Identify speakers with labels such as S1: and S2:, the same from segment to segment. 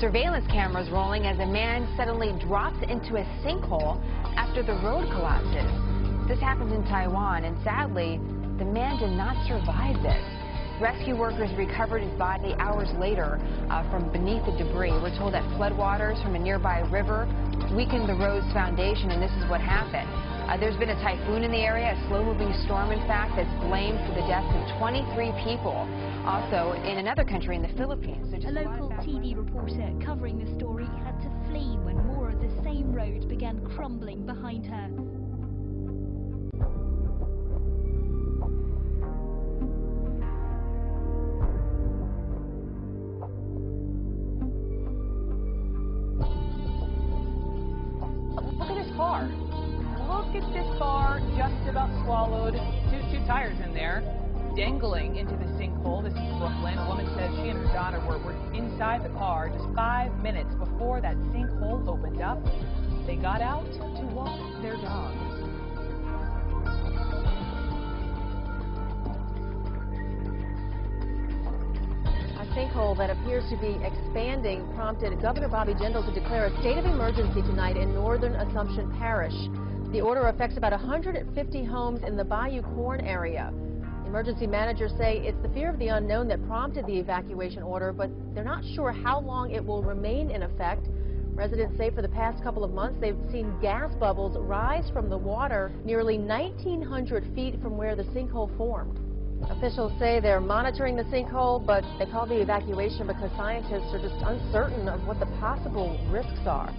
S1: surveillance cameras rolling as a man suddenly drops into a sinkhole after the road collapses. This happened in Taiwan, and sadly, the man did not survive this. Rescue workers recovered his body hours later from beneath the debris. We're told that floodwaters from a nearby river weakened the road's foundation, and this is what happened. There's been a typhoon in the area, a slow-moving storm, in fact, that's blamed for the deaths of 23 people. Also, in another country, in the Philippines.
S2: A local TV reporter covering the story had to flee when more of the same road began crumbling behind her.
S3: Look at this car. Look at this car, just about swallowed. Two tires in there, dangling into the sinkhole. This is Brooklyn. A woman says she and her daughter were inside the car just 5 minutes before that sinkhole opened up. They got out to walk their dogs.
S4: A sinkhole that appears to be expanding prompted Governor Bobby Jindal to declare a state of emergency tonight in northern Assumption Parish. The order affects about 150 homes in the Bayou Corn area. Emergency managers say it's the fear of the unknown that prompted the evacuation order, but they're not sure how long it will remain in effect. Residents say for the past couple of months they've seen gas bubbles rise from the water nearly 1,900 feet from where the sinkhole formed. Officials say they're monitoring the sinkhole, but they call the evacuation because scientists are just uncertain of what the possible risks are.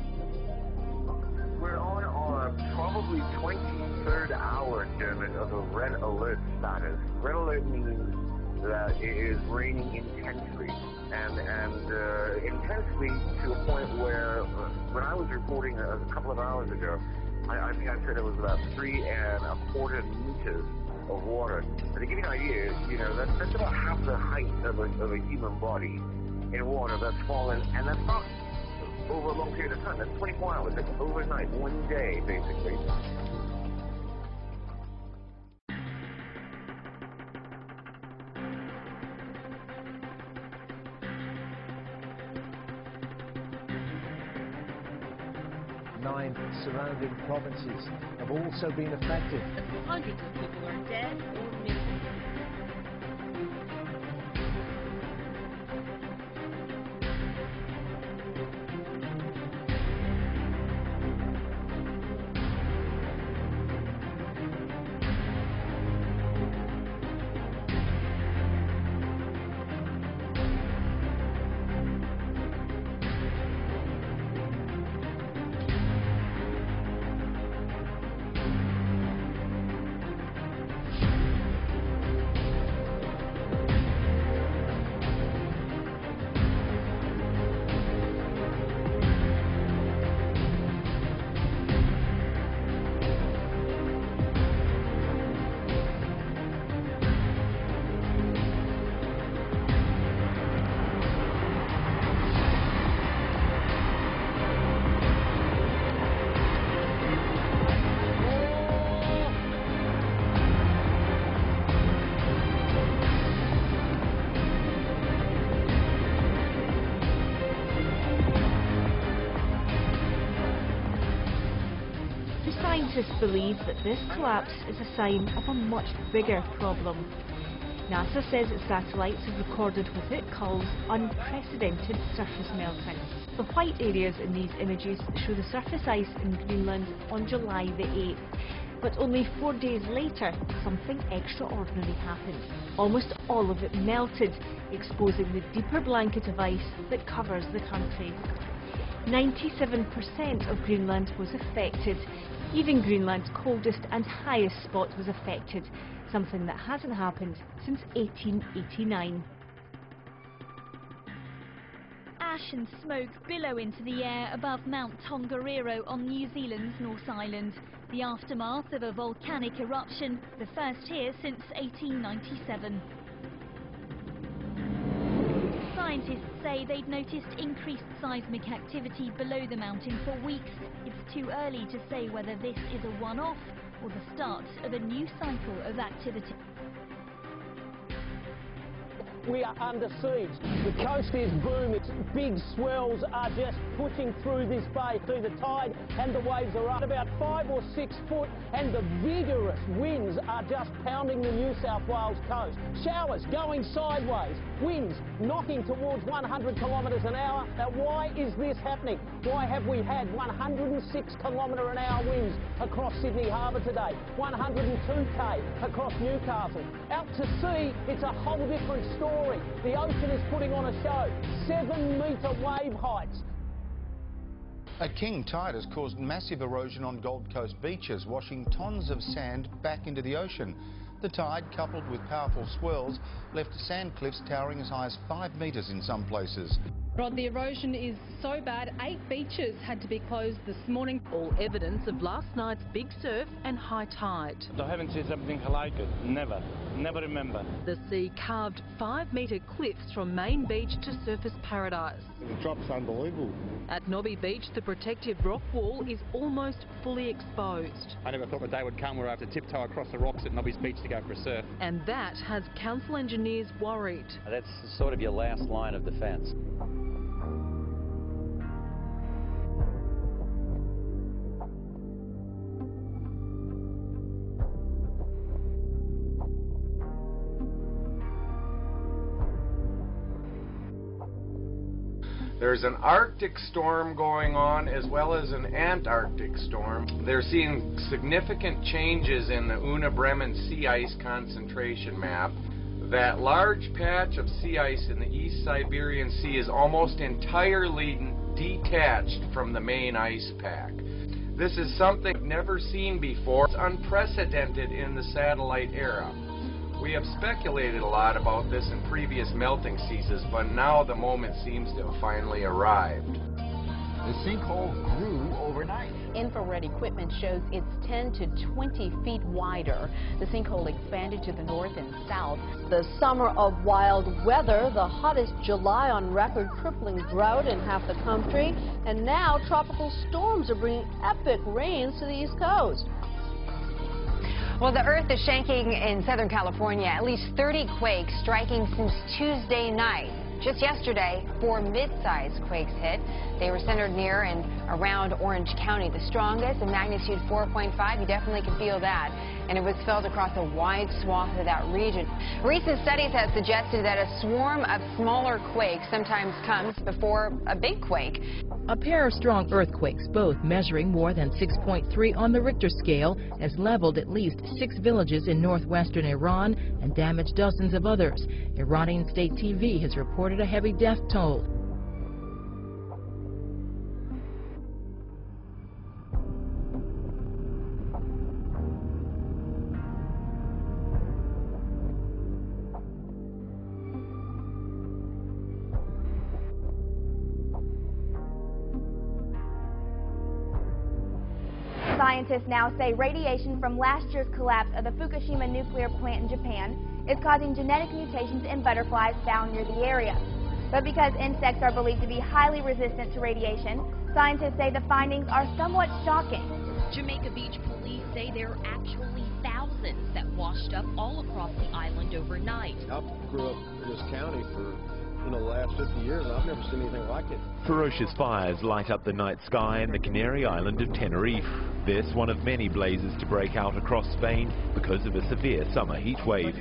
S5: We're on our probably 23rd hour, Dermot, of a red alert status. Red alert means that it is raining intensely, and intensely to a point where when I was reporting a couple of hours ago, I think I said it was about 3¼ meters of water. And to give you an idea, you know, that's about half the height of a human body in water that's fallen, and that's not over a long period of time. That's 24 hours. That's overnight, one day, basically.
S6: Nine surrounding provinces have also been affected.
S7: Hundreds of people are dead or missing.
S2: Scientists believe that this collapse is a sign of a much bigger problem. NASA says its satellites have recorded what it calls unprecedented surface melting. The white areas in these images show the surface ice in Greenland on July the 8th. But only 4 days later, something extraordinary happened. Almost all of it melted, exposing the deeper blanket of ice that covers the country. 97% of Greenland was affected. Even Greenland's coldest and highest spot was affected, something that hasn't happened since 1889. Ash and smoke billow into the air above Mount Tongariro on New Zealand's North Island, the aftermath of a volcanic eruption, the first here since 1897. Scientists say they'd noticed increased seismic activity below the mountain for weeks. It's too early to say whether this is a one-off or the start of a new cycle of activity.
S8: we are under siege. The coast is booming. Big swells are just pushing through this bay. See, the tide and the waves are up about 5 or 6 foot, and the vigorous winds are just pounding the New South Wales coast. Showers going sideways, winds knocking towards 100 kilometres an hour. Now, why is this happening? Why have we had 106 km/h winds across Sydney Harbour today? 102k across Newcastle. Out to sea, it's a whole different story. The ocean is putting on a show. 7-metre wave heights.
S9: A king tide has caused massive erosion on Gold Coast beaches, washing tons of sand back into the ocean. The tide, coupled with powerful swirls, left sand cliffs towering as high as 5 metres in some places.
S7: Rod, the erosion is so bad, 8 beaches had to be closed this morning.
S10: All evidence of last night's big surf and high tide.
S11: I haven't seen something like it. Never remember.
S10: The sea carved 5-metre cliffs from Main Beach to Surfers Paradise.
S12: The drop's unbelievable.
S10: At Nobby Beach, the protective rock wall is almost fully exposed.
S13: I never thought the day would come where I have to tiptoe across the rocks at Nobby's Beach to go for a surf.
S10: And that has council engineers worried.
S14: That's sort of your last line of defence.
S15: There's an Arctic storm going on as well as an Antarctic storm. They're seeing significant changes in the Una-Bremen sea ice concentration map. That large patch of sea ice in the East Siberian Sea is almost entirely detached from the main ice pack. This is something we've never seen before. It's unprecedented in the satellite era. We have speculated a lot about this in previous melting seasons, but now the moment seems to have finally arrived.
S16: The sinkhole grew overnight.
S17: Infrared equipment shows it's 10 to 20 feet wider. The sinkhole expanded to the north and south.
S4: The summer of wild weather, the hottest July on record, crippling drought in half the country, and now tropical storms are bringing epic rains to the East Coast.
S1: Well, the earth is shaking in Southern California. At least 30 quakes striking since Tuesday night. Just yesterday, 4 mid-sized quakes hit. They were centered near and around Orange County. The strongest, a magnitude 4.5. You definitely can feel that. And it was felt across a wide swath of that region. Recent studies have suggested that a swarm of smaller quakes sometimes comes before a big quake.
S18: A pair of strong earthquakes, both measuring more than 6.3 on the Richter scale, has leveled at least 6 villages in northwestern Iran and damaged dozens of others. Iranian state TV has reported a heavy death toll.
S19: Scientists now say radiation from last year's collapse of the Fukushima nuclear plant in Japan is causing genetic mutations in butterflies found near the area. But because insects are believed to be highly resistant to radiation, scientists say the findings are somewhat shocking.
S7: Jamaica Beach police say there are actually thousands that washed up all across the island overnight.
S12: I grew up in this county for the last 50 years, and I've never seen anything like it.
S20: Ferocious fires light up the night sky in the Canary island of Tenerife. This, one of many blazes to break out across Spain because of a severe summer heat wave.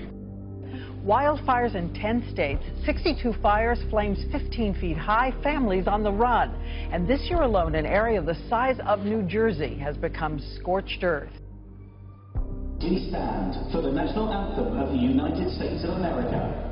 S21: Wildfires in 10 states, 62 fires, flames 15 feet high, families on the run. And this year alone, an area the size of New Jersey has become scorched earth.
S22: Please stand for the national anthem of the United States of America.